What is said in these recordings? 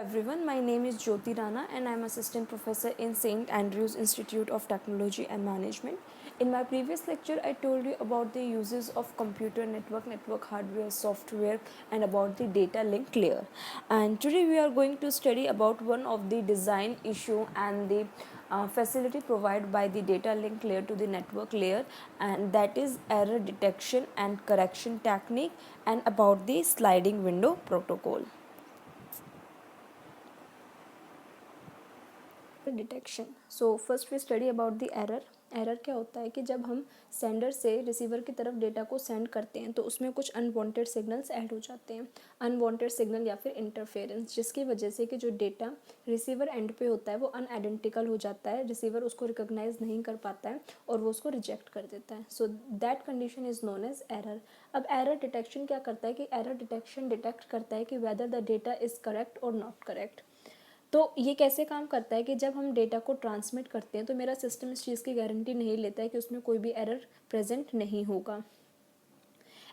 Everyone, my name is Jyoti Rana and I am assistant professor in St. Andrews Institute of Technology and Management. In my previous lecture, I told you about the uses of computer network hardware, software and about the data link layer. And today we are going to study about one of the design issue and the facility provided by the data link layer to the network layer, and that is error detection and correction technique and about the sliding window protocol. Detection. So first we study about the error. Error क्या होता है कि जब हम sender से receiver की तरफ data को सेंड करते हैं तो उसमें कुछ अनवांटेड सिग्नल्स ऐड हो जाते हैं. अनवांटेड सिग्नल या फिर इंटरफेरेंस, जिसकी वजह से कि जो डेटा रिसीवर एंड पे होता है वो अनआइडेंटिकल हो जाता है, रिसीवर उसको रिकॉग्नाइज नहीं कर पाता है और वो उसको रिजेक्ट कर देता है. So that condition is known as error. अब एरर डिटेक्शन क्या करता है कि एरर डिटेक्शन डिटेक्ट करता है कि whether the data is correct और नॉट करेक्ट. तो ये कैसे काम करता है कि जब हम डेटा को ट्रांसमिट करते हैं तो मेरा सिस्टम इस चीज़ की गारंटी नहीं लेता है कि उसमें कोई भी एरर प्रेजेंट नहीं होगा.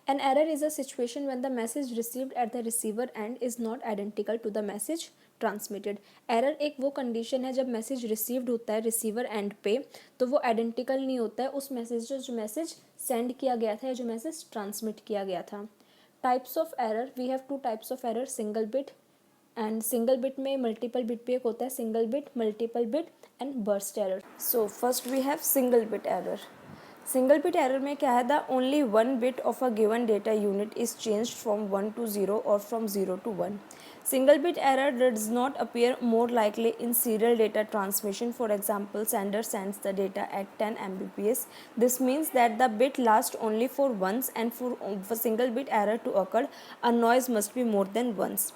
An error is a situation when the message received at the receiver end is not identical to the message transmitted. Error एक वो कंडीशन है जब मैसेज रिसीव्ड होता है रिसीवर एंड पे तो वो आइडेंटिकल नहीं होता है उस मैसेज जो मैसेज सेंड किया गया था या जो मैसेज ट्रांसमिट किया गया था. Types of error, we have two types of error, single bit and single bit में मल्टीपल बिट भी एक होता है, single bit, multiple bit and burst error. So first we have single bit error. Single bit error में क्या है, the only one bit of a given data unit is changed from 1 to 0 और from 0 to 1. Single bit error does not appear more likely in serial data transmission. For example, sender sends the data at 10 Mbps. This means that the bit lasts only for once, and for single bit error to occur, a noise must be more than once.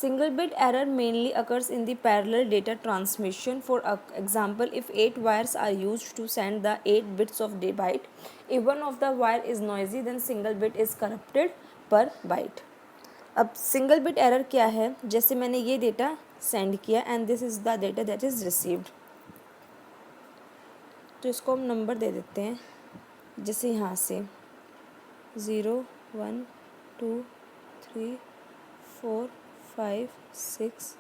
Single bit error mainly occurs in the parallel data transmission. For example, if 8 wires are used to send the 8 bits of the byte, if one of the wire is noisy, then single bit is corrupted per byte. अब single bit error क्या है, जैसे मैंने ये data send किया and this is the data that is received, तो इसको हम नंबर दे देते हैं. जैसे यहाँ से 0 1 2 3 4 5 6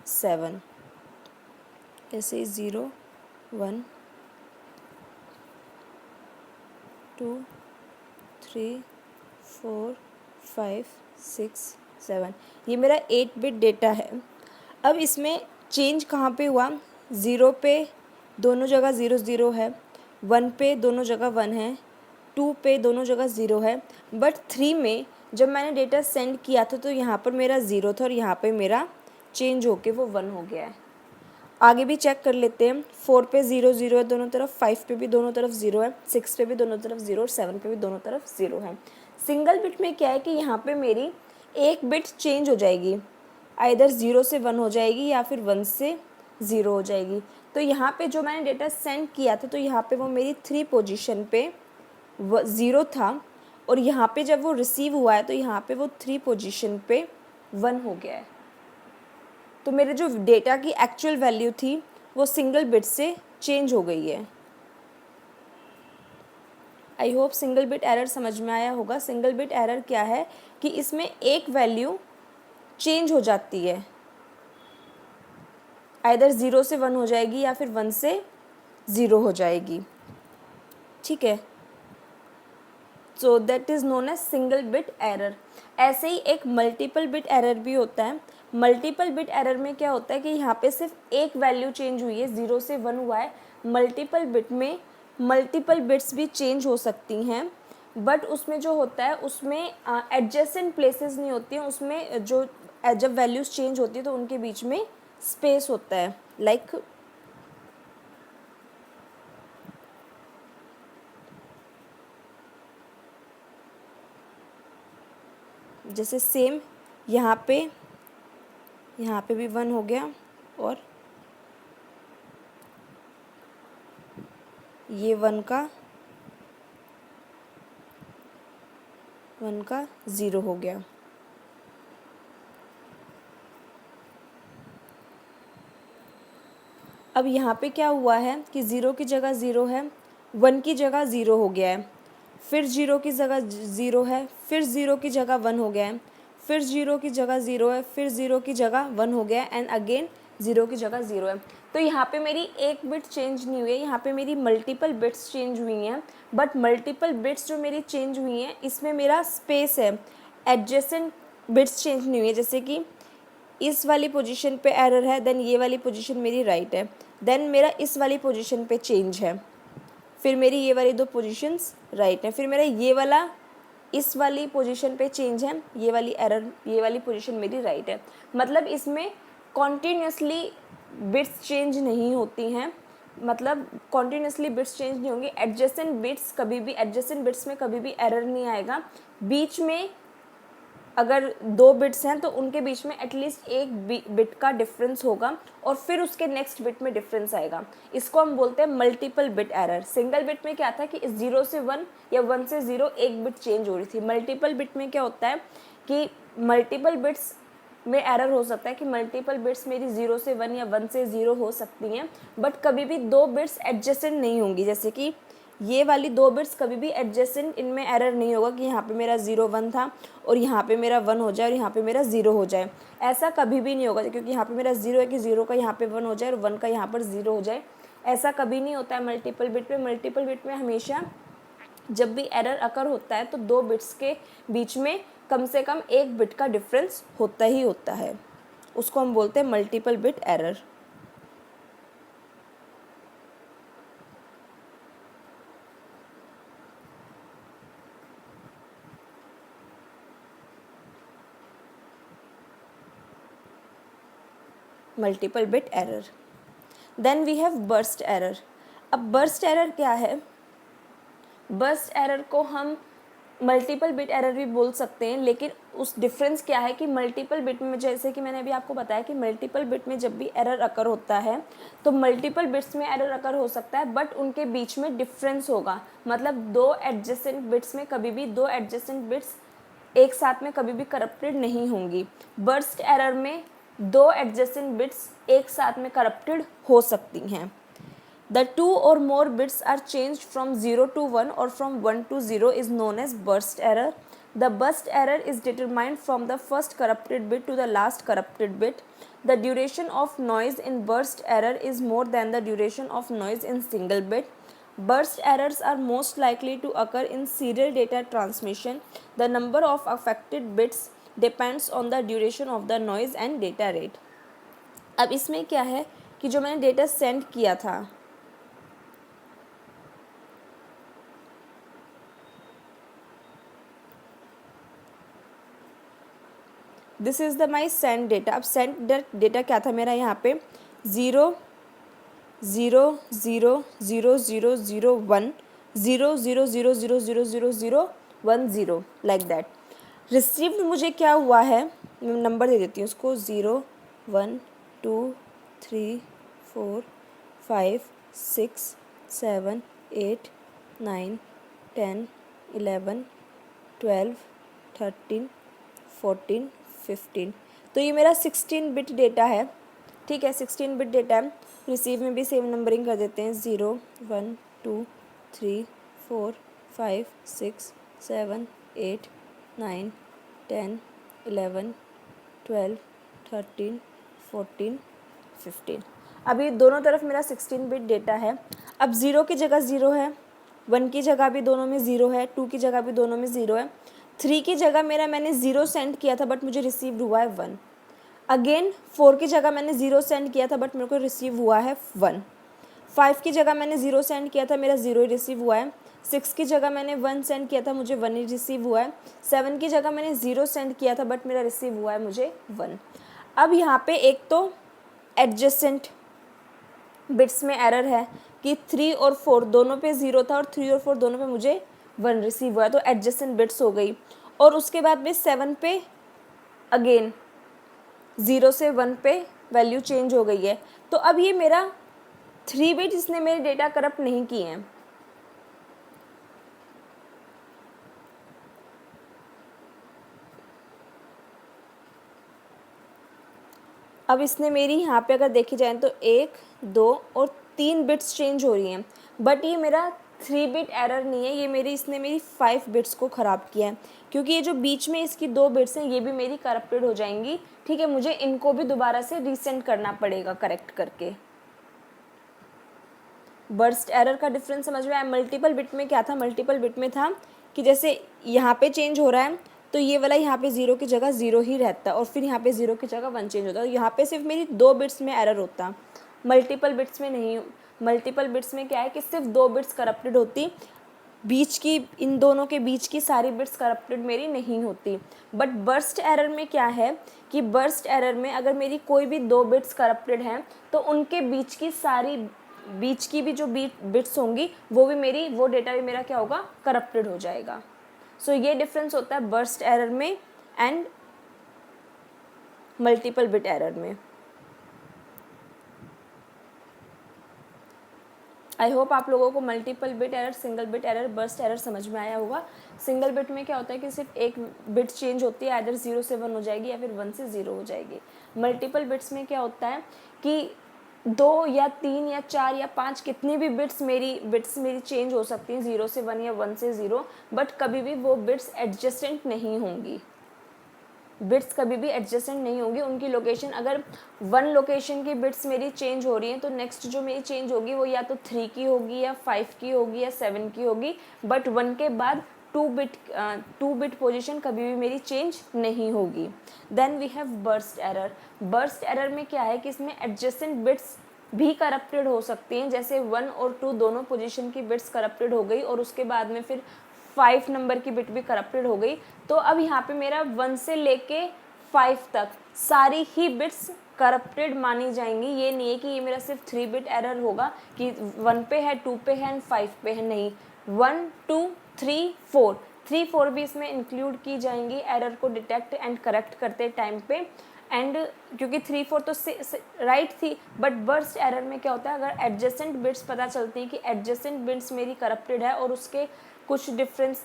7, ऐसे 0 1 2 3 4 5 6 7, ये मेरा 8 बिट डेटा है. अब इसमें चेंज कहाँ पे हुआ, 0 पे दोनों जगह 0 0 है, 1 पे दोनों जगह 1 है, 2 पे दोनों जगह 0 है, बट 3 में जब मैंने डेटा सेंड किया था तो यहाँ पर मेरा 0 था और यहाँ पे मेरा चेंज होके वो 1 हो गया है. आगे भी चेक कर लेते हैं. 4 पे 0 0 है दोनों तरफ, 5 पे भी दोनों तरफ 0 है, 6 पे भी दोनों तरफ 0 और 7 पे भी दोनों तरफ 0 है. सिंगल बिट में क्या है कि यहाँ पे मेरी एक बिट चेंज हो जाएगी, आइदर 0 से 1 हो जाएगी या फिर 1 से 0 हो जाएगी. तो यहाँ पे जो मैंने डेटा सेंड किया था तो यहाँ पे वो मेरी 3 पोजीशन पे 0 था और यहाँ पे जब वो रिसीव हुआ है तो यहाँ पे वो 3 पोजीशन पे 1 हो गया है. तो मेरे जो डेटा की एक्चुअल वैल्यू थी वो सिंगल बिट से चेंज हो गई है. I hope single bit error समझ में आया होगा. सिंगल बिट एरर क्या है कि इसमें एक वैल्यू चेंज हो जाती है, आइदर 0 से 1 हो जाएगी या फिर 1 से 0 हो जाएगी. ठीक है, so that is known as single bit error. ऐसे ही एक मल्टीपल बिट एरर भी होता है. मल्टीपल बिट एरर में क्या होता है कि यहाँ पे सिर्फ एक वैल्यू चेंज हुई है, 0 से 1 हुआ है. मल्टीपल बिट में मल्टीपल बिट्स भी चेंज हो सकती हैं, बट उसमें जो होता है उसमें एडजेसेंट प्लेसेस नहीं होती हैं. उसमें जो जब वैल्यूज़ चेंज होती है तो उनके बीच में स्पेस होता है. लाइक जैसे सेम यहाँ पे भी 1 हो गया और ये 1 का 0 हो गया. अब यहाँ पे क्या हुआ है कि 0 की जगह 0 है, 1 की जगह 0 हो गया है, फिर 0 की जगह 0 है, फिर 0 की जगह 1 हो गया है, फिर 0 की जगह 0 है, फिर 0 की जगह 1 हो गया एंड अगेन 0 की जगह 0 है। तो यहाँ पे मेरी एक बिट चेंज नहीं हुई है, यहाँ पे मेरी मल्टीपल बिट्स चेंज हुई हैं। बट मल्टीपल बिट्स जो मेरी चेंज हुई हैं इसमें मेरा स्पेस है, एडजेसेंट बिट्स चेंज नहीं हुई है। जैसे कि इस वाली पोजीशन पे एरर है, देन ये वाली पोजीशन मेरी राइट है, देन मेरा इस वाली पोजीशन पे चेंज है, फिर मेरी ये वाली दो पोजीशंस राइट है, फिर मेरा ये वाला इस वाली पोजीशन पे चेंज है, ये वाली एरर, ये वाली पोजीशन मेरी राइट है। मतलब इसमें कॉन्टीन्यूसली बिट्स चेंज नहीं होती हैं, मतलब कॉन्टीन्यूसली बिट्स चेंज नहीं होंगी। एडजेसेंट बिट्स कभी भी, एडजेसेंट बिट्स में कभी भी एरर नहीं आएगा। बीच में अगर दो बिट्स हैं तो उनके बीच में एटलीस्ट एक बिट का डिफरेंस होगा और फिर उसके नेक्स्ट बिट में डिफरेंस आएगा। इसको हम बोलते हैं multiple bit error. Single bit में क्या था कि 0 से 1 या 1 से 0 एक बिट चेंज हो रही थी। मल्टीपल बिट में क्या होता है कि मल्टीपल बिट्स में एरर हो सकता है कि मल्टीपल बिट्स मेरी 0 से 1 या 1 से 0 हो सकती हैं, बट कभी भी दो बिट्स एडजेसेंट नहीं होंगी। जैसे कि ये वाली दो बिट्स कभी भी एडजेसेंट, इनमें एरर नहीं होगा कि यहाँ पे मेरा 0 1 था और यहाँ पे मेरा 1 हो जाए और यहाँ पे मेरा 0 हो जाए। ऐसा कभी भी नहीं होगा, क्योंकि यहाँ पे मेरा 0 है कि 0 का यहाँ पे 1 हो जाए और 1 का यहाँ पर 0 हो जाए। ऐसा कभी नहीं होता है मल्टीपल बिट में। मल्टीपल बिट में हमेशा जब भी एरर अकर होता है तो दो बिट्स के बीच में कम से कम एक बिट का डिफरेंस होता ही होता है। उसको हम बोलते हैं multiple bit error. Multiple bit error. Then we have burst error. अब बर्स्ट एरर क्या है? बर्स्ट एरर को हम मल्टीपल बिट एरर भी बोल सकते हैं, लेकिन उस डिफरेंस क्या है कि मल्टीपल बिट में, जैसे कि मैंने अभी आपको बताया कि मल्टीपल बिट में जब भी एरर अकर होता है तो मल्टीपल बिट्स में एरर अकर हो सकता है, बट उनके बीच में डिफरेंस होगा। मतलब दो एडजेसेंट बिट्स में कभी भी दो एडजेसेंट बिट्स एक साथ में कभी भी करप्टेड नहीं होंगी। बर्स्ट एरर में दो एडजेसेंट बिट्स एक साथ में करप्टेड हो सकती हैं। The two or more bits are changed from 0 to 1 or from 1 to 0 is known as burst error. The burst error is determined from the first corrupted bit to the last corrupted bit. The duration of noise in burst error is more than the duration of noise in single bit. Burst errors are most likely to occur in serial data transmission. The number of affected bits depends on the duration of the noise and data rate. अब इसमें क्या है कि जो मैंने data send किया था, this is the my send data. अब सेंड डेटा क्या था मेरा, यहाँ पे 0 0 0 0 0 0 1 0 0 0 0 0 0 0 1 0 लाइक दैट। रिसीव्ड मुझे क्या हुआ है, मैं नंबर दे देती हूँ उसको, 0 1 2 3 4 5 6 7 8 9 10 11 12 13 14 15। तो ये मेरा 16 बिट डेटा है, ठीक है, 16 बिट डेटा है। रिसीव में भी सेम नंबरिंग कर देते हैं, 0 1 2 3 4 5 6 7 8 9 10 11 12 13 14 15। अभी दोनों तरफ मेरा 16 बिट डेटा है। अब 0 की जगह 0 है, 1 की जगह भी दोनों में 0 है, 2 की जगह भी दोनों में 0 है, 3 की जगह मेरा मैंने 0 सेंड किया था बट मुझे रिसीव हुआ है 1। अगेन 4 की जगह मैंने 0 सेंड किया था बट मेरे को रिसीव हुआ है 1। 5 की जगह मैंने 0 सेंड किया था, मेरा 0 ही रिसीव हुआ है। 6 की जगह मैंने 1 सेंड किया था, मुझे 1 ही रिसीव हुआ है। 7 की जगह मैंने 0 सेंड किया था बट मेरा रिसीव हुआ है मुझे 1। अब यहाँ पे एक तो एडजेसेंट बिट्स में एरर है कि 3 और 4 दोनों पे 0 था और 3 और 4 दोनों पे मुझे 1 रिसीव हुआ है, तो एडजेसेंट बिट्स हो गई। और उसके बाद में 7 पे अगेन 0 से 1 पे वैल्यू चेंज हो गई है। तो अब ये मेरा 3 बिट इसने मेरे डेटा करप्ट नहीं किए हैं। अब इसने मेरी यहाँ पे अगर देखी जाए तो 1 2 और 3 बिट्स चेंज हो रही हैं, बट ये मेरा 3 बिट एरर नहीं है, ये इसने मेरी 5 बिट्स को ख़राब किया है, क्योंकि ये जो बीच में इसकी 2 बिट्स हैं ये भी मेरी करप्टेड हो जाएंगी। ठीक है, मुझे इनको भी दोबारा से रीसेंड करना पड़ेगा करेक्ट करके। बर्स्ट एरर का डिफरेंस समझ में आया। मल्टीपल बिट में क्या था, मल्टीपल बिट में था कि जैसे यहाँ पे चेंज हो रहा है तो ये वाला यहाँ पे 0 की जगह 0 ही रहता है, और फिर यहाँ पे 0 की जगह 1 चेंज होता है। यहाँ पे सिर्फ मेरी 2 बिट्स में एरर होता, मल्टीपल बिट्स में नहीं। मल्टीपल बिट्स में क्या है कि सिर्फ 2 बिट्स करप्टेड होती, बीच की, इन दोनों के बीच की सारी बिट्स करप्टेड मेरी नहीं होती। बट बर्स्ट एरर में क्या है कि बर्स्ट एरर में अगर मेरी कोई भी 2 बिट्स करप्टेड हैं तो उनके बीच की भी जो बिट्स होंगी वो भी मेरी, वो डेटा भी मेरा क्या होगा, करप्टेड हो जाएगा। सो ये डिफरेंस होता है बर्स्ट एरर में एंड मल्टीपल बिट एरर में। आई होप आप लोगों को multiple bit error, single bit error, burst error समझ में आया होगा। सिंगल बिट में क्या होता है कि सिर्फ एक बिट चेंज होती है, आइदर 0 से 1 हो जाएगी या फिर 1 से 0 हो जाएगी। मल्टीपल बिट्स में क्या होता है कि 2 या 3 या 4 या 5 कितनी भी बिट्स मेरी चेंज हो सकती हैं, 0 से 1 या 1 से 0, बट कभी भी वो बिट्स एडजस्टेंट नहीं होंगी। बिट्स कभी भी एडजस्टेंट नहीं होगी, उनकी लोकेशन, अगर 1 लोकेशन की बिट्स मेरी चेंज हो रही हैं तो नेक्स्ट जो मेरी चेंज होगी वो या तो 3 की होगी या 5 की होगी या 7 की होगी, बट 1 के बाद 2 बिट पोजीशन कभी भी मेरी चेंज नहीं होगी। Then we have burst error. Burst error में क्या है कि इसमें एडजेसेंट बिट्स भी करप्टेड हो सकती हैं, जैसे 1 और 2 दोनों पोजीशन की बिट्स करप्टेड हो गई और उसके बाद में फिर 5 नंबर की बिट भी करप्टेड हो गई। तो अब यहाँ पे मेरा 1 से लेके 5 तक सारी ही बिट्स करप्टेड मानी जाएंगी। ये नहीं है कि ये मेरा सिर्फ 3 बिट एरर होगा कि 1 पे है, 2 पे है एंड 5 पे है, नहीं, 1 2 3 4 3 4 भी इसमें इंक्लूड की जाएंगी एरर को डिटेक्ट एंड करेक्ट करते टाइम पे। एंड क्योंकि 3 4 तो राइट थी, बट बर्स्ट एरर में क्या होता है, अगर एडजेसेंट बिट्स पता चलती हैं कि एडजेसेंट बिट्स मेरी करप्टेड है और उसके कुछ डिफरेंस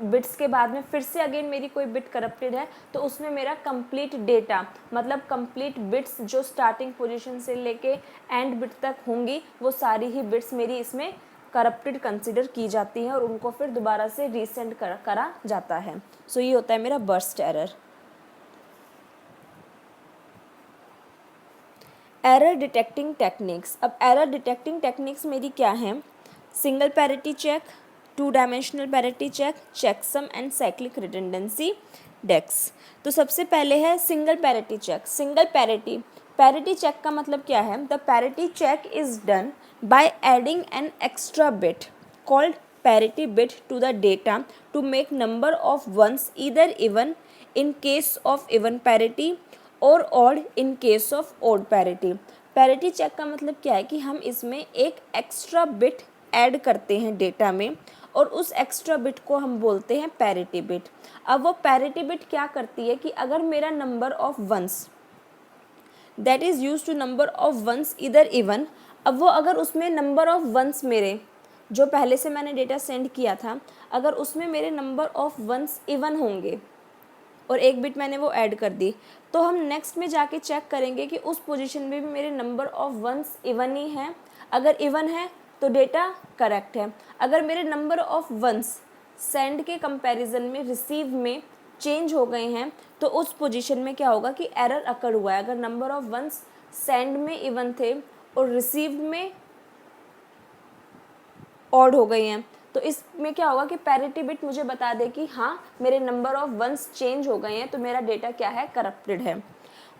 बिट्स के बाद में फिर से अगेन मेरी कोई बिट करप्टेड है, तो उसमें मेरा कंप्लीट डेटा, मतलब कंप्लीट बिट्स जो स्टार्टिंग पोजीशन से लेके एंड बिट तक होंगी, वो सारी ही बिट्स मेरी इसमें करप्टेड कंसिडर की जाती हैं और उनको फिर दोबारा से रीसेंड करा जाता है। सो ये होता है मेरा burst error. Error detecting techniques. अब एरर डिटेक्टिंग टेक्निक्स मेरी क्या हैं, single parity check, 2 dimensional parity check, checksum and cyclic redundancy checks. तो सबसे पहले है single parity check. Single parity check का मतलब क्या है, the parity check is done by adding an extra bit called parity bit to the data to make number of ones either even in case of even parity और odd in case of odd parity. Parity check का मतलब क्या है कि हम इसमें एक extra bit add करते हैं डेटा में और उस एक्स्ट्रा बिट को हम बोलते हैं पैरिटी बिट। अब वो पैरिटी बिट क्या करती है कि अगर मेरा number of ones that is use to number of ones इधर इवन, अब वो अगर उसमें नंबर ऑफ वंस मेरे जो पहले से मैंने डेटा सेंड किया था, अगर उसमें मेरे नंबर ऑफ वंस इवन होंगे और एक बिट मैंने वो ऐड कर दी, तो हम नेक्स्ट में जाके चेक करेंगे कि उस पोजीशन में भी मेरे नंबर ऑफ वंस इवन ही हैं। अगर इवन है तो डेटा करेक्ट है। अगर मेरे नंबर ऑफ वंस सेंड के कंपैरिजन में रिसीव में चेंज हो गए हैं तो उस पोजीशन में क्या होगा कि एरर अकर हुआ है। अगर नंबर ऑफ वंस सेंड में इवन थे और रिसीव में ऑड हो गए हैं, तो इसमें क्या होगा कि पैरिटी बिट मुझे बता दे कि हाँ मेरे नंबर ऑफ वंस चेंज हो गए हैं, तो मेरा डेटा क्या है, करप्टेड है।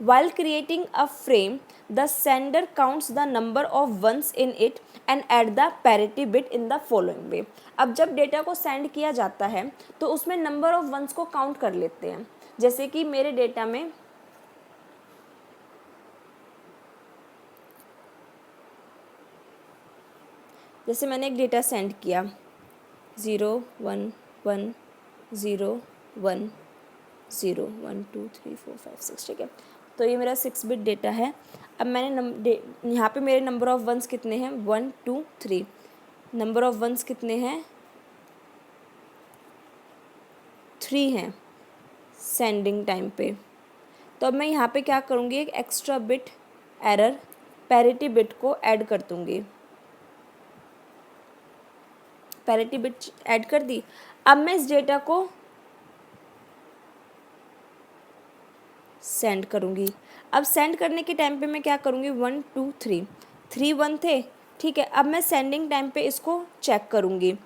While creating a frame, the sender counts the number of ones in it and add the parity bit in the following way. अब जब डेटा को सेंड किया जाता है तो उसमें नंबर ऑफ वंस को काउंट कर लेते हैं। जैसे कि मेरे डेटा में जैसे मैंने एक डेटा सेंड किया 0 1 1 0 1 0 1 2 3 4 5 6, ठीक है। तो ये मेरा 6 बिट डेटा है। अब मैंने यहाँ पे मेरे नंबर ऑफ वंस कितने हैं, 1 2 3, नंबर ऑफ वंस कितने हैं, 3 हैं सेंडिंग टाइम पे। तो अब मैं यहाँ पे क्या करूँगी, एक extra bit error parity bit को ऐड कर दूँगी। पैरिटी बिट ऐड कर दी। अब मैं इस डेटा को सेंड करूँगी। अब सेंड करने के टाइम पे मैं क्या करूँगी, 1 2 3 3 1 थे, ठीक है। अब मैं सेंडिंग टाइम पे इसको चेक करूँगी।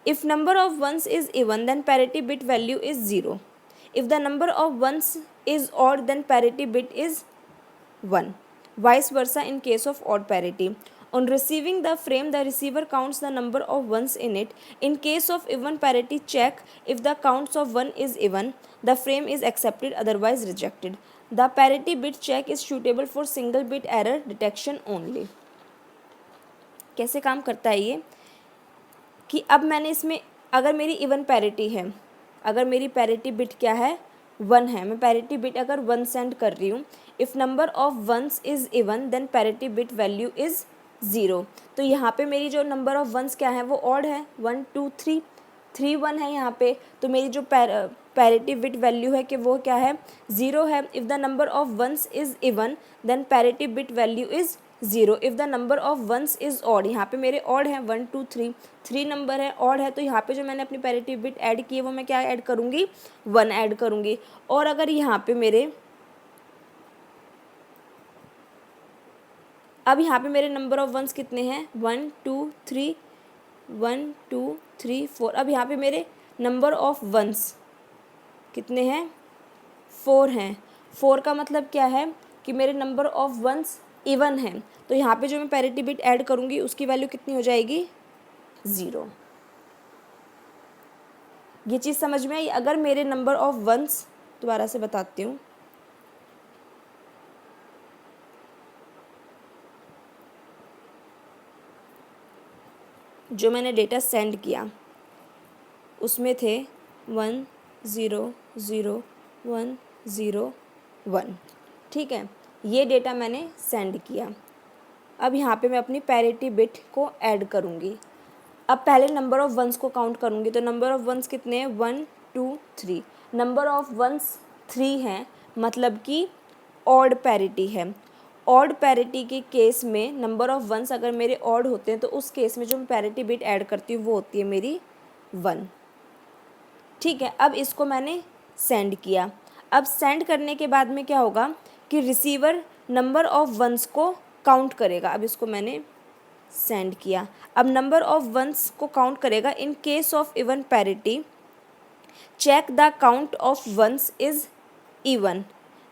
If number of ones is even then parity bit value is 0। If the number of ones is odd then parity bit is 1. Vice versa in case of odd parity. On receiving the frame, the receiver counts the number of ones in it. In case of even parity, check if the counts of 1 is even. The frame is accepted, otherwise rejected. The parity bit check is suitable for single bit error detection only. कैसे काम करता है ये कि अब मैंने इसमें अगर मेरी इवन पैरिटी है, अगर मेरी पैरिटी बिट क्या है, 1 है, मैं पैरिटी बिट अगर 1 सेंड कर रही हूँ, if number of ones is even then parity bit value is 0। तो यहाँ पे मेरी जो नंबर ऑफ वंस क्या है वो ऑड है, 1 2 3 3 1 है यहाँ पे, तो मेरी जो पैरिटी बिट वैल्यू है कि वो क्या है, 0 है। If the number of ones is even then parity bit value is 0। If the number of ones is odd, यहाँ पे मेरे ऑड है 1 2 3 3 नंबर है, ऑड है, तो यहाँ पे जो मैंने अपनी पैरिटी बिट ऐड की है वो मैं क्या ऐड करूँगी, 1 ऐड करूँगी। और अगर यहाँ पे मेरे अब यहाँ पे मेरे नंबर ऑफ वंस कितने हैं, 1 2 3 1 2 3 4। अब यहाँ पे मेरे नंबर ऑफ वंस कितने हैं, 4 हैं। 4 का मतलब क्या है कि मेरे नंबर ऑफ वंस इवन है, तो यहाँ पे जो मैं पैरिटी बिट ऐड करूँगी उसकी वैल्यू कितनी हो जाएगी, 0। ये चीज़ समझ में आई। अगर मेरे नंबर ऑफ वंस, दोबारा से बताती हूँ, जो मैंने डेटा सेंड किया उसमें थे 1 0 0 1 0 1, ठीक है, ये डेटा मैंने सेंड किया। अब यहाँ पे मैं अपनी पैरिटी बिट को ऐड करूँगी। अब पहले नंबर ऑफ़ वंस को काउंट करूँगी, तो नंबर ऑफ़ वंस कितने हैं, 1 2 3। नंबर ऑफ़ वंस 3 हैं, मतलब कि ऑड पैरिटी है। ऑड पैरिटी के केस में नंबर ऑफ़ वंस अगर मेरे ऑड होते हैं तो उस केस में जो मैं पैरिटी बिट ऐड करती हूँ वो होती है मेरी 1, ठीक है। अब इसको मैंने सेंड किया। अब सेंड करने के बाद में क्या होगा कि रिसीवर नंबर ऑफ़ वंस को काउंट करेगा। अब इसको मैंने सेंड किया। अब नंबर ऑफ़ वंस को काउंट करेगा। In case of even parity check the count of ones is even,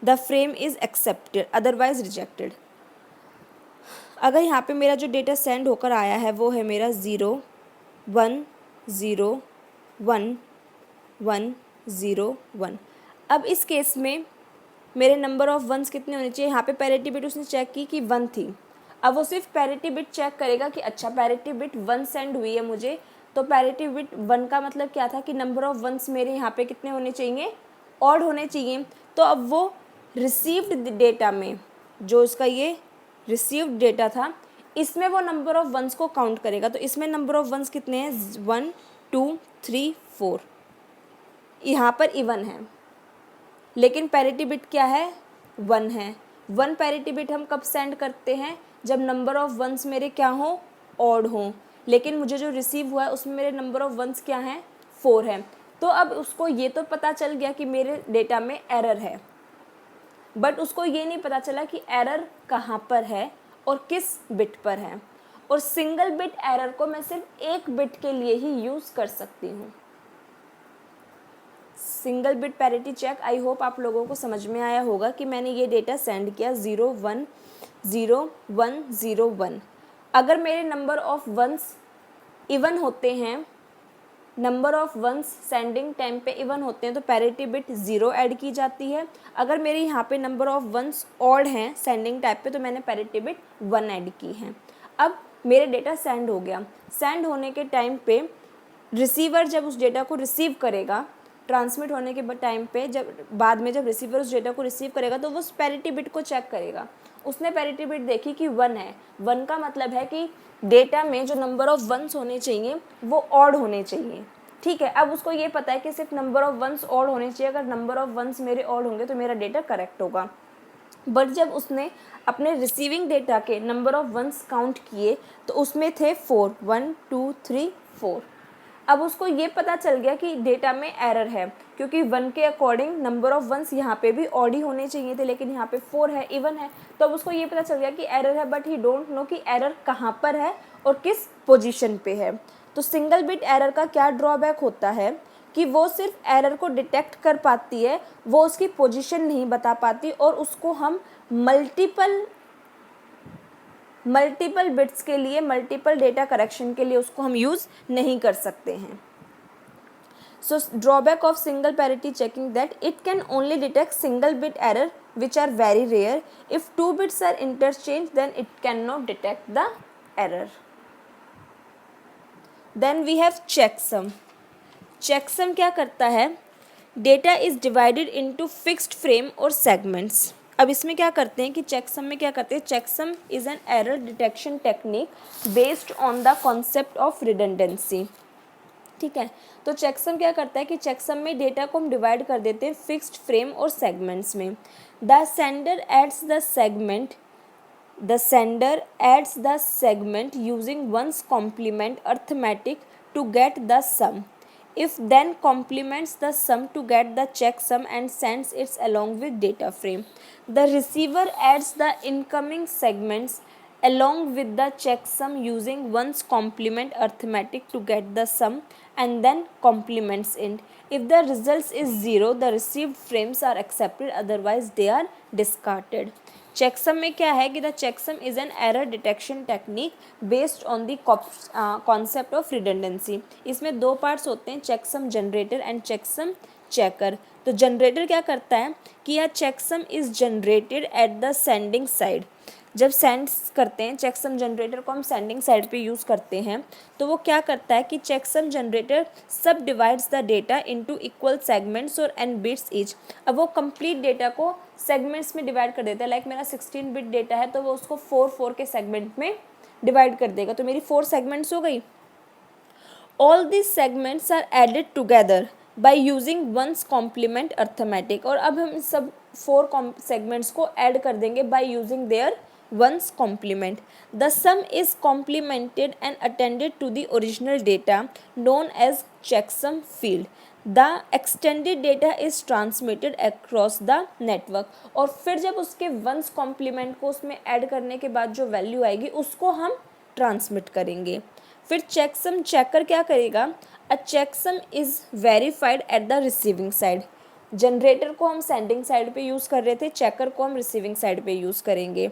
the frame is accepted, otherwise rejected. अगर यहाँ पे मेरा जो डेटा सेंड होकर आया है वो है मेरा 0 1 0 1 1 0 1। अब इस केस में मेरे नंबर ऑफ़ वंस कितने होने चाहिए, यहाँ पे पैरिटी बिट उसने चेक की कि 1 थी। अब वो सिर्फ पैरिटी बिट चेक करेगा कि अच्छा पैरिटी बिट 1 सेंड हुई है मुझे, तो पैरिटी बिट 1 का मतलब क्या था कि नंबर ऑफ़ वंस मेरे यहाँ पे कितने होने चाहिए, ऑड होने चाहिए। तो अब वो रिसीव्ड डेटा में जो इसका ये रिसीव्ड डेटा था, इसमें वो नंबर ऑफ़ वंस को काउंट करेगा। तो इसमें नंबर ऑफ़ वंस कितने हैं, 1 2 3 4, यहाँ पर इवन है, लेकिन पैरिटी बिट क्या है, 1 है। 1 पैरिटी बिट हम कब सेंड करते हैं, जब नंबर ऑफ़ वंस मेरे क्या हों, ऑड हों। लेकिन मुझे जो रिसीव हुआ है उसमें मेरे नंबर ऑफ़ वंस क्या हैं, 4 हैं। तो अब उसको ये तो पता चल गया कि मेरे डेटा में एरर है, बट उसको ये नहीं पता चला कि एरर कहाँ पर है और किस बिट पर है। और सिंगल बिट एरर को मैं सिर्फ एक बिट के लिए ही यूज़ कर सकती हूँ। Single bit parity check, I hope आप लोगों को समझ में आया होगा कि मैंने ये डेटा सेंड किया 0 1 0 1 0 1। अगर मेरे नंबर ऑफ़ वंस इवन होते हैं, number of ones sending time पे इवन होते हैं, तो पैरिटी बिट 0 ऐड की जाती है। अगर मेरे यहाँ पे नंबर ऑफ़ वंस ऑड हैं सेंडिंग टाइप पे, तो मैंने पैरिटी बिट 1 ऐड की है। अब मेरे डेटा सेंड हो गया। सेंड होने के टाइम पे रिसीवर जब उस डेटा को रिसीव करेगा, ट्रांसमिट होने के टाइम पे जब बाद में जब रिसीवर उस डेटा को रिसीव करेगा, तो वो उस पैरिटी बिट को चेक करेगा। उसने पैरिटी बिट देखी कि 1 है। 1 का मतलब है कि डेटा में जो नंबर ऑफ़ वंस होने चाहिए वो ऑड होने चाहिए, ठीक है। अब उसको ये पता है कि सिर्फ नंबर ऑफ़ वंस ऑड होने चाहिए। अगर नंबर ऑफ़ वंस मेरे ऑड होंगे तो मेरा डेटा करेक्ट होगा। बट जब उसने अपने रिसीविंग डेटा के नंबर ऑफ वंस काउंट किए तो उसमें थे 4, 1 2 3 4। अब उसको ये पता चल गया कि डेटा में एरर है, क्योंकि 1 के अकॉर्डिंग नंबर ऑफ वंस यहाँ पे भी ऑड ही होने चाहिए थे, लेकिन यहाँ पे 4 है, इवन है। तो अब उसको ये पता चल गया कि एरर है, बट ही डोंट नो कि एरर कहाँ पर है और किस पोजीशन पे है। तो सिंगल बिट एरर का क्या ड्रॉबैक होता है कि वो सिर्फ एरर को डिटेक्ट कर पाती है, वो उसकी पोजीशन नहीं बता पाती, और उसको हम मल्टीपल बिट्स के लिए, मल्टीपल डेटा करेक्शन के लिए उसको हम यूज़ नहीं कर सकते हैं। So drawback of single parity checking that it can only detect single bit error which are very rare. If two bits are interchanged then it cannot detect the error. Then we have checksum. Checksum क्या करता है? Data is divided into fixed frame और segments. अब इसमें क्या करते हैं कि checksum में क्या करते हैं? Checksum is an error detection technique based on the concept of redundancy. ठीक है, तो चेकसम क्या करता है कि चेकसम में डेटा को हम डिवाइड कर देते हैं फिक्स्ड फ्रेम और सेगमेंट्स में। The sender adds the segment using ones complement arithmetic to get the sum, if then complements the sum to get the checksum and sends it along with data frame. The receiver adds the incoming segments along with the checksum using one's complement arithmetic to get the sum and then complements it. If the result is 0, the received frames are accepted, otherwise they are discarded. Checksum में क्या है कि the checksum is an error detection technique based on the concept of redundancy. इसमें दो parts होते हैं, checksum generator and checksum checker. तो generator क्या करता है कि यह checksum is generated at the sending side. जब सेंड करते हैं चेकसम जनरेटर को हम सेंडिंग साइड पे यूज़ करते हैं, तो वो क्या करता है कि चेकसम जनरेटर सब divides the data into equal segments और एन बिट्स ईच। अब वो कंप्लीट डेटा को सेगमेंट्स में डिवाइड कर देता है। लाइक मेरा 16 बिट डेटा है तो वो उसको 4 के सेगमेंट में डिवाइड कर देगा, तो मेरी 4 सेगमेंट्स हो गई। All this segments are added together by using ones complement arithmetic. और अब हम सब 4 सेगमेंट्स को ऐड कर देंगे bye using there one's complement. The sum is complemented and appended to the original data known as checksum field. The extended data is transmitted across the network. और फिर जब उसके one's complement को उसमें add करने के बाद जो वैल्यू आएगी उसको हम ट्रांसमिट करेंगे। फिर चेकसम चेकर क्या करेगा? A checksum is verified at the receiving side. Generator को हम सेंडिंग साइड पे यूज़ कर रहे थे, चेकर को हम रिसीविंग साइड पे यूज़ करेंगे।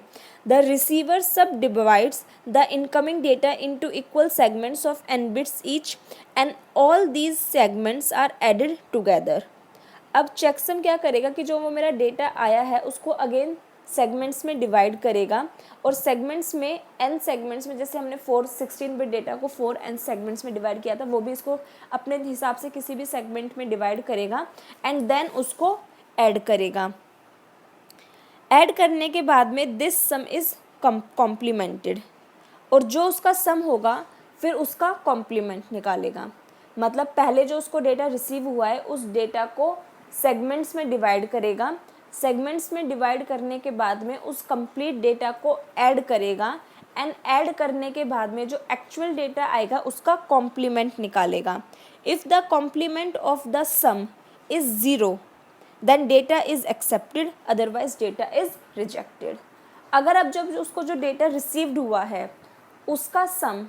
The receiver subdivides the incoming data into equal segments of n bits each and all these segments are added together. अब चेकसम क्या करेगा कि जो वो मेरा डेटा आया है उसको अगेन सेगमेंट्स में डिवाइड करेगा, और सेगमेंट्स में n सेगमेंट्स में, जैसे हमने 16 बिट डेटा को 4n सेगमेंट्स में डिवाइड किया था, वो भी इसको अपने हिसाब से किसी भी सेगमेंट में डिवाइड करेगा एंड देन उसको ऐड करेगा। ऐड करने के बाद में दिस सम इज़ कॉम्प्लीमेंटेड, और जो उसका सम होगा फिर उसका कॉम्प्लीमेंट निकालेगा। मतलब पहले जो उसको डेटा रिसीव हुआ है उस डेटा को सेगमेंट्स में डिवाइड करेगा, सेगमेंट्स में डिवाइड करने के बाद में उस कंप्लीट डेटा को ऐड करेगा एंड ऐड करने के बाद में जो एक्चुअल डेटा आएगा उसका कॉम्प्लीमेंट निकालेगा। If the complement of the sum is 0 then data is accepted, otherwise data is rejected. अगर अब जब उसको जो डेटा रिसीव्ड हुआ है उसका सम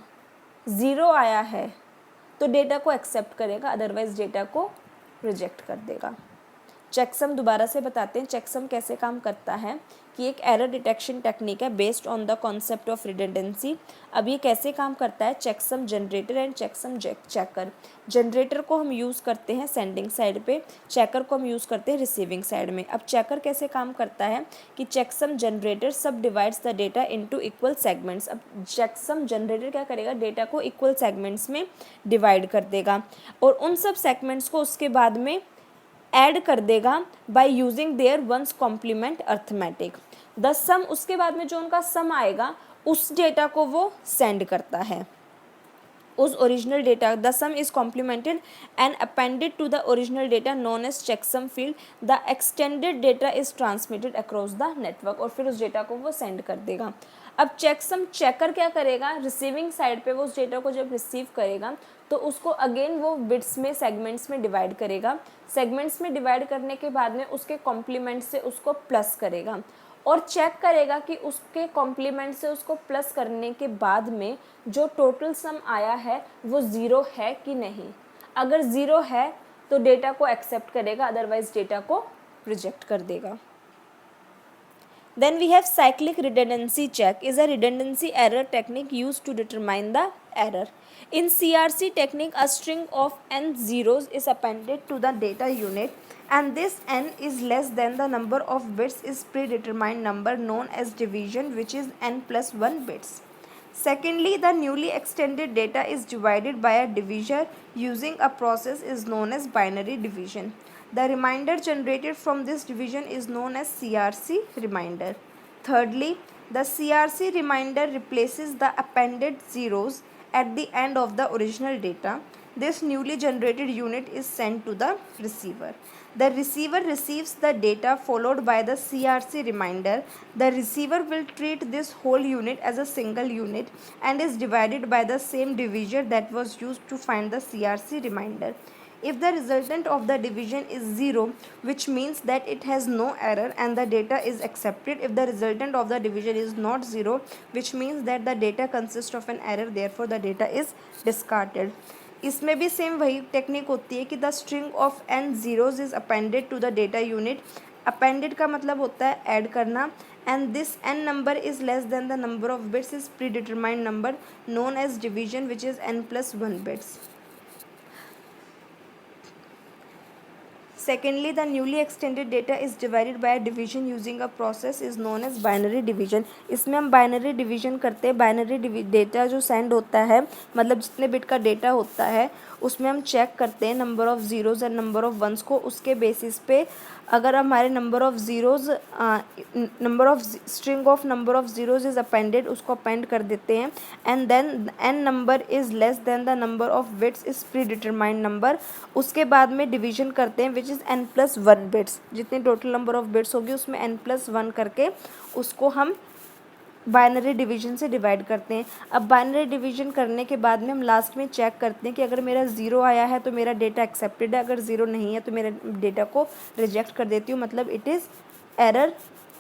0 आया है तो डेटा को एक्सेप्ट करेगा, अदरवाइज डेटा को रिजेक्ट कर देगा। चेकसम दोबारा से बताते हैं चेकसम कैसे काम करता है कि एक एरर डिटेक्शन टेक्निक है based on the concept of redundancy. अब ये कैसे काम करता है? Checksum generator and checksum checker. Generator को हम यूज़ करते हैं सेंडिंग साइड पे, चेकर को हम यूज़ करते हैं रिसीविंग साइड में। अब चेकर कैसे काम करता है कि चेकसम जनरेटर सब divides the data into equal segments. अब चेकसम जनरेटर क्या करेगा? डेटा को इक्वल सेगमेंट्स में डिवाइड कर देगा और उन सब सेगमेंट्स को उसके बाद में ऐड कर देगा by using their ones complement arithmetic. The sum, उसके बाद में जो उनका सम आएगा उस डेटा को वो सेंड करता है। उस original data, the sum is complemented and appended to the original data known as checksum field, the extended data is transmitted across the network, और फिर उस डेटा को वो सेंड कर देगा। अब चेकसम चेकर क्या करेगा, रिसीविंग साइड पे वो उस डेटा को जब रिसीव करेगा तो उसको अगेन वो बिट्स में, सेगमेंट्स में डिवाइड करेगा, सेगमेंट्स में डिवाइड करने के बाद में उसके कॉम्प्लीमेंट से उसको प्लस करेगा और चेक करेगा कि उसके कॉम्प्लीमेंट से उसको प्लस करने के बाद में जो टोटल सम आया है वो ज़ीरो है कि नहीं। अगर ज़ीरो है तो डेटा को एक्सेप्ट करेगा, अदरवाइज डेटा को रिजेक्ट कर देगा। Then we have cyclic redundancy check is a redundancy error technique used to determine the error. In CRC technique, a string of n zeros is appended to the data unit and this n is less than the number of bits is predetermined number known as division, which is n plus 1 bits. Secondly, the newly extended data is divided by a divisor using a process is known as binary division. The remainder generated from this division is known as CRC remainder. Thirdly, the CRC remainder replaces the appended zeros at the end of the original data. This newly generated unit is sent to the receiver. The receiver receives the data followed by the CRC remainder. The receiver will treat this whole unit as a single unit and is divided by the same divisor that was used to find the CRC remainder. If the resultant of the division is 0, which means that it has no error and the data is accepted. If the resultant of the division is not 0, which means that the data consists of an error, therefore the data is discarded. इसमें भी same वही technique होती है कि the string of n zeros is appended to the data unit. Appended का मतलब होता है ऐड करना, and this n number is less than the number of bits is predetermined number known as division, which is n plus 1 bits. Secondly, the newly extended data is divided by a division using a process is known as binary division. इसमें हम binary division करते हैं। binary data जो send होता है, मतलब जितने bit का डेटा होता है उसमें हम चेक करते हैं number of zeros and number of ones को। उसके बेसिस पे अगर हमारे number of zeros string of number of zeros is appended, उसको अपेंड कर देते हैं, and then n number is less than the number of bits is predetermined number. उसके बाद में डिवीजन करते हैं which is n plus 1 bits. जितनी टोटल नंबर ऑफ़ बिट्स होगी उसमें n plus 1 करके उसको हम बाइनरी डिवीजन से डिवाइड करते हैं। अब बाइनरी डिवीजन करने के बाद में हम लास्ट में चेक करते हैं कि अगर मेरा ज़ीरो आया है तो मेरा डेटा एक्सेप्टेड है, अगर ज़ीरो नहीं है तो मेरे डेटा को रिजेक्ट कर देती हूँ, मतलब it is error,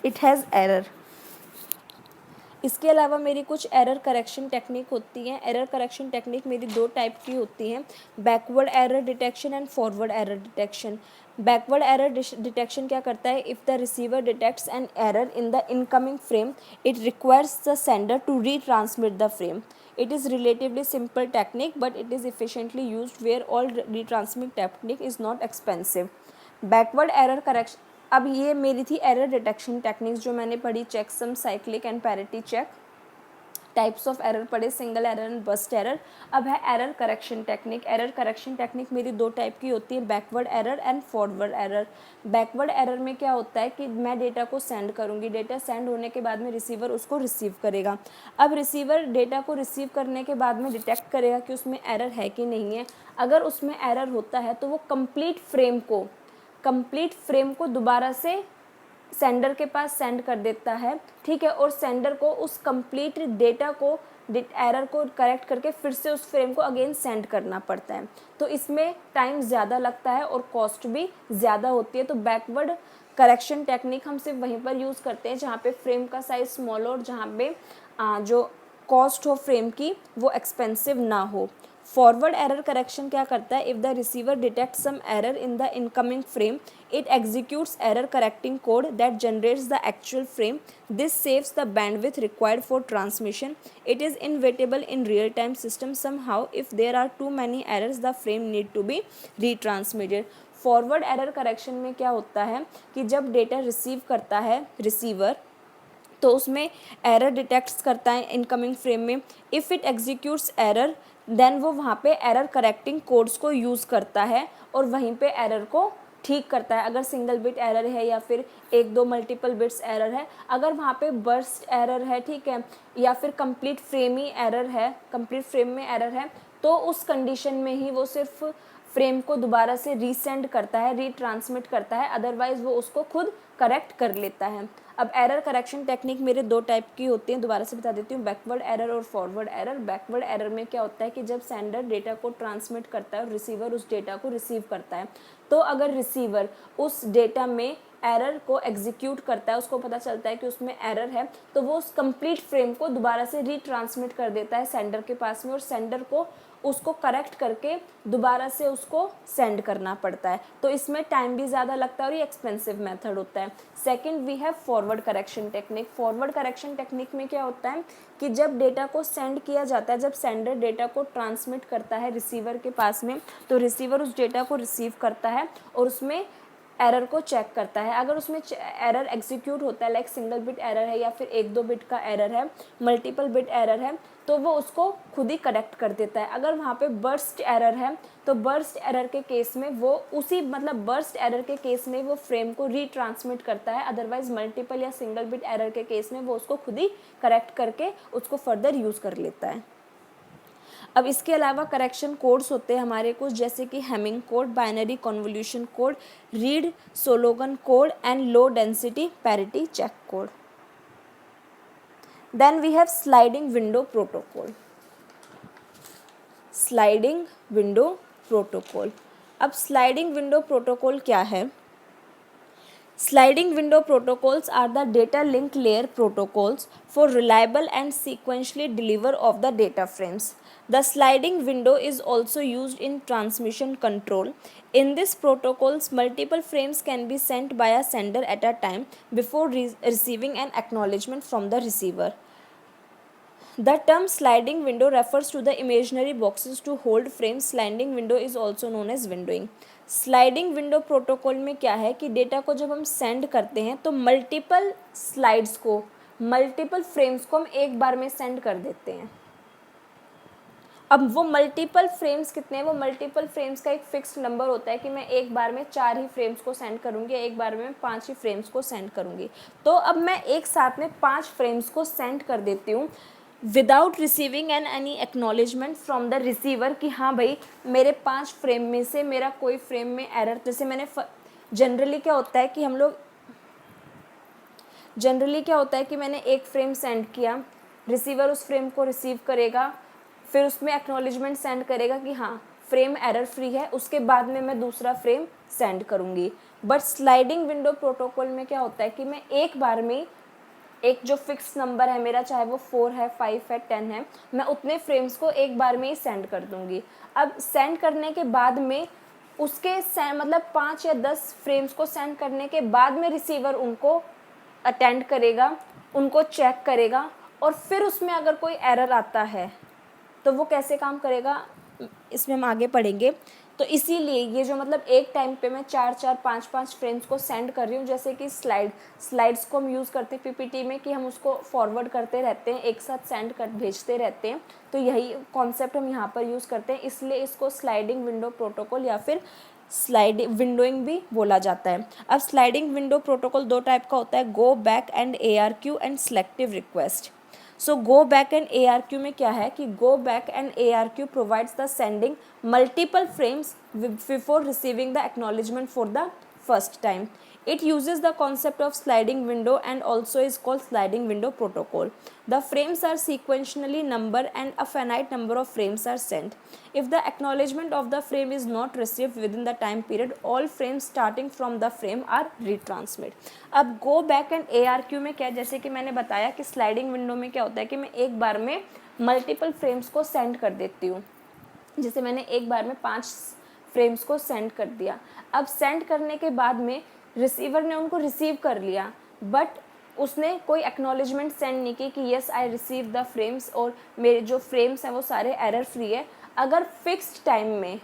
it has error. इसके अलावा मेरी कुछ एरर करेक्शन टेक्निक होती हैं। एरर करेक्शन टेक्निक मेरी दो टाइप की होती हैं, backward error detection and forward error detection. Backward error detection क्या करता है, if the receiver detects an error in the incoming frame it requires the sender to retransmit the frame. It is relatively simple technique but it is efficiently used where all retransmit technique is not expensive. Backward error correction, अब ये मेरी थी error detection techniques जो मैंने पढ़ी, checksum, cyclic and parity check. Types of error पढ़े, single error and burst error. अब है error correction technique. Error correction technique मेरी दो टाइप की होती है, backward error and forward error. Backward error में क्या होता है कि मैं डेटा को सेंड करूँगी, डेटा सेंड होने के बाद में रिसीवर उसको रिसीव करेगा। अब रिसीवर डेटा को रिसीव करने के बाद में डिटेक्ट करेगा कि उसमें एरर है कि नहीं है। अगर उसमें एरर होता है तो वो कंप्लीट फ्रेम को दोबारा से सेंडर के पास सेंड कर देता है, ठीक है, और सेंडर को उस कंप्लीट डेटा को, एरर को करेक्ट करके फिर से उस फ्रेम को अगेन सेंड करना पड़ता है। तो इसमें टाइम ज़्यादा लगता है और कॉस्ट भी ज़्यादा होती है। तो बैकवर्ड करेक्शन टेक्निक हम सिर्फ वहीं पर यूज़ करते हैं जहाँ पे फ्रेम का साइज़ स्मॉल और जहाँ पे जो कॉस्ट हो फ्रेम की वो एक्सपेंसिव ना हो। फॉरवर्ड एरर करेक्शन क्या करता है, if the receiver detect some error in the incoming frame it executes error correcting code that generates the actual frame. This saves the bandwidth required for transmission. It is inevitable in real time system. Somehow if there are too many errors the frame need to be retransmitted. Forward error correction में क्या होता है कि जब data receive करता है receiver तो उसमें एरर डिटेक्ट्स करता है इनकमिंग फ्रेम में। If it executes error then वो वहाँ पे एरर करेक्टिंग कोड्स को यूज़ करता है और वहीं पे एरर को ठीक करता है। अगर सिंगल बिट एरर है या फिर एक दो मल्टीपल बिट्स एरर है, अगर वहाँ पे बर्स्ट एरर है, ठीक है, या फिर कंप्लीट फ्रेम ही एरर है, कंप्लीट फ्रेम में एरर है, तो उस कंडीशन में ही वो सिर्फ फ्रेम को दोबारा से रीसेंड करता है, रीट्रांसमिट करता है, अदरवाइज वो उसको खुद करेक्ट कर लेता है। अब एरर करेक्शन टेक्निक मेरे दो टाइप की होती हैं, दोबारा से बता देती हूँ, बैकवर्ड एरर और फॉरवर्ड एरर। बैकवर्ड एरर में क्या होता है कि जब सेंडर डेटा को ट्रांसमिट करता है और रिसीवर उस डेटा को रिसीव करता है, तो अगर रिसीवर उस डेटा में एरर को एग्जीक्यूट करता है, उसको पता चलता है कि उसमें एरर है, तो वो उस कंप्लीट फ्रेम को दोबारा से रीट्रांसमिट कर देता है सेंडर के पास में, और सेंडर को उसको करेक्ट करके दोबारा से उसको सेंड करना पड़ता है। तो इसमें टाइम भी ज़्यादा लगता है और ये एक्सपेंसिव मेथड होता है। Second we have forward correction technique. Forward correction technique में क्या होता है कि जब डेटा को सेंड किया जाता है, जब सेंडर डेटा को ट्रांसमिट करता है रिसीवर के पास में, तो रिसीवर उस डेटा को रिसीव करता है और उसमें एरर को चेक करता है। अगर उसमें एरर एग्जीक्यूट होता है, लाइक सिंगल बिट एरर है या फिर 1-2 बिट का एरर है, मल्टीपल बिट एरर है, तो वो उसको खुद ही करेक्ट कर देता है। अगर वहाँ पे बर्स्ट एरर है, तो बर्स्ट एरर के केस में वो उसी बर्स्ट एरर के केस में वो फ्रेम को रीट्रांसमिट करता है, अदरवाइज मल्टीपल या सिंगल बिट एरर के केस में वो उसको खुद ही करेक्ट करके उसको फर्दर यूज़ कर लेता है। अब इसके अलावा करेक्शन कोड्स होते हैं हमारे कुछ, जैसे कि Hamming code, binary convolution code, Reed Solomon code and low density parity check code. Then we have sliding window protocol. Sliding window protocol. अब स्लाइडिंग विंडो प्रोटोकॉल क्या है? Sliding window protocols are the data link layer protocols for reliable and sequentially deliver of the data frames. The sliding window is also used in transmission control. In this protocols, multiple frames can be sent by a sender at a time before receiving an acknowledgement from the receiver. The term sliding window refers to the imaginary boxes to hold frames. Sliding window is also known as windowing. Sliding window protocol में क्या है कि data को जब हम send करते हैं तो मल्टीपल स्लाइड्स को, मल्टीपल फ्रेम्स को हम एक बार में सेंड कर देते हैं। अब वो मल्टीपल फ्रेम्स कितने हैं? वो मल्टीपल फ्रेम्स का एक फिक्स्ड नंबर होता है कि मैं एक बार में 4 ही फ्रेम्स को सेंड करूँगी, एक बार में 5 ही फ्रेम्स को सेंड करूँगी। तो अब मैं एक साथ में 5 फ्रेम्स को सेंड कर देती हूँ without receiving any acknowledgement from the receiver कि हाँ भाई मेरे 5 फ्रेम में से मेरा कोई फ्रेम में एरर, जैसे मैंने जनरली क्या होता है कि मैंने एक फ्रेम सेंड किया, रिसीवर उस फ्रेम को रिसीव करेगा, फिर उसमें एक्नॉलेजमेंट सेंड करेगा कि हाँ फ्रेम एरर फ्री है, उसके बाद में मैं दूसरा फ्रेम सेंड करूँगी। बट स्लाइडिंग विंडो प्रोटोकॉल में क्या होता है कि मैं एक बार में एक जो फिक्स नंबर है मेरा, चाहे वो 4 है, 5 है, 10 है, मैं उतने फ्रेम्स को एक बार में ही सेंड कर दूंगी। अब सेंड करने के बाद में उसके 5 या 10 फ्रेम्स को सेंड करने के बाद में रिसीवर उनको अटेंड करेगा, उनको चेक करेगा, और फिर उसमें अगर कोई एरर आता है तो वो कैसे काम करेगा इसमें हम आगे पढ़ेंगे। तो इसीलिए ये जो एक टाइम पे मैं 4-4, 5-5 फ्रेम्स को सेंड कर रही हूँ, जैसे कि स्लाइड्स को हम यूज़ करते हैं पीपीटी में कि हम उसको फॉरवर्ड करते रहते हैं, एक साथ सेंड कर भेजते रहते हैं, तो यही कॉन्सेप्ट हम यहाँ पर यूज़ करते हैं, इसलिए इसको स्लाइडिंग विंडो प्रोटोकॉल या फिर स्लाइडिंग विंडोइंग भी बोला जाता है। अब स्लाइडिंग विंडो प्रोटोकॉल 2 टाइप का होता है, go back and ARQ and selective request. So go back and ARQ में क्या है कि go back and ARQ provides the sending multiple frames before receiving the acknowledgement for the first time. It uses the concept of sliding window and also is called sliding window protocol. The frames are sequentially numbered and a finite number of frames are sent. If the acknowledgement of the frame is not received within the time period, all frames starting from the frame are retransmit. अब go back and ARQ में क्या, जैसे कि मैंने बताया कि sliding window में क्या होता है कि मैं एक बार में multiple frames को send कर देती हूँ, जैसे मैंने एक बार में 5 फ्रेम्स को सेंड कर दिया। अब सेंड करने के बाद में रिसीवर ने उनको रिसीव कर लिया, बट उसने कोई एक्नॉलेजमेंट सेंड नहीं की कि yes I receive the frames और मेरे जो फ्रेम्स हैं वो सारे एरर फ्री है। अगर फिक्स्ड टाइम में,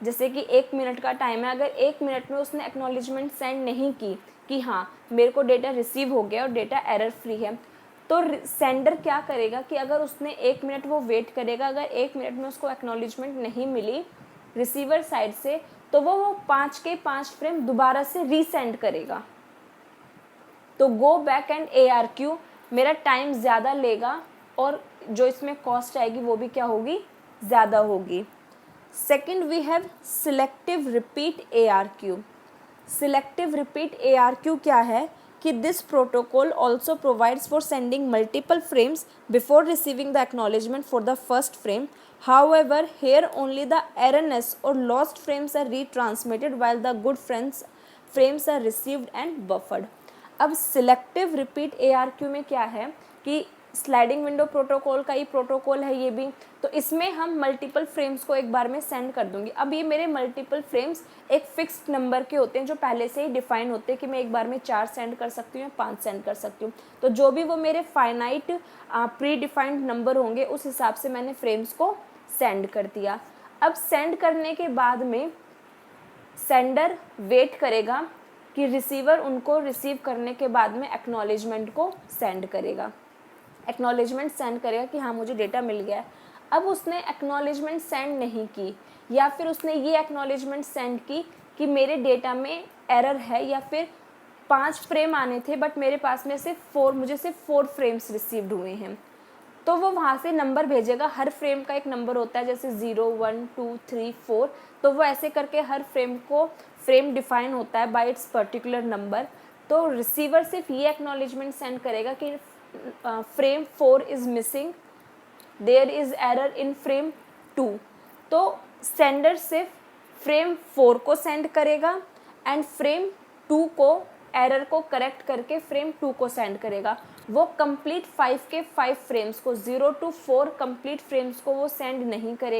जैसे कि 1 मिनट का टाइम है, अगर 1 मिनट में उसने एक्नॉलेजमेंट सेंड नहीं की कि हाँ मेरे को डेटा रिसीव हो गया और डेटा एरर फ्री है, तो सेंडर क्या करेगा कि अगर उसने 1 मिनट वो वेट करेगा, अगर 1 मिनट में उसको एक्नॉलेजमेंट नहीं मिली रिसीवर साइड से, तो वो 5 के 5 फ्रेम दोबारा से रीसेंड करेगा। तो गो बैक एंड ARQ मेरा टाइम ज़्यादा लेगा और जो इसमें कॉस्ट आएगी वो भी क्या होगी, ज़्यादा होगी। Second we have selective repeat ARQ। Selective repeat ARQ क्या है कि this protocol also provides for sending multiple frames before receiving the acknowledgement for the first frame. However, here only the erroneous or lost frames are retransmitted while the good frames are received and buffered। अब selective repeat ARQ में क्या है कि sliding window protocol का ही protocol है ये भी, तो इसमें हम मल्टीपल फ्रेम्स को एक बार में सेंड कर दूंगी। अब ये मेरे मल्टीपल फ्रेम्स एक फिक्स्ड नंबर के होते हैं जो पहले से ही डिफाइन होते हैं कि मैं एक बार में 4 सेंड कर सकती हूँ या 5 सेंड कर सकती हूँ। तो जो भी वो मेरे फाइनाइट प्री डिफाइंड नंबर होंगे उस हिसाब से मैंने फ्रेम्स को सेंड कर दिया। अब सेंड करने के बाद में सेंडर वेट करेगा कि रिसीवर उनको रिसीव करने के बाद में एक्नॉलेजमेंट को सेंड करेगा, एक्नॉलेजमेंट सेंड करेगा कि हाँ मुझे डेटा मिल गया है। अब उसने एक्नॉलेजमेंट सेंड नहीं की या फिर उसने ये एक्नॉलेजमेंट सेंड की कि मेरे डेटा में एरर है या फिर 5 फ्रेम आने थे बट मेरे पास में मुझे सिर्फ 4 फ्रेम्स रिसीव्ड हुए हैं, तो वो वहाँ से नंबर भेजेगा। हर फ्रेम का एक नंबर होता है, जैसे 0 1 2 3 4, तो वो ऐसे करके हर फ्रेम डिफाइन होता है बाय इट्स पर्टिकुलर नंबर। तो रिसीवर सिर्फ ये एक्नॉलेजमेंट सेंड करेगा कि frame 4 is missing, there is error in frame 2। तो सेंडर सिर्फ फ्रेम 4 को सेंड करेगा एंड फ्रेम 2 को एरर को करेक्ट करके फ्रेम 2 को सेंड करेगा। वो कंप्लीट 5 के 5 फ्रेम्स को 0 to 4 कंप्लीट फ्रेम्स को वो सेंड नहीं करेगा।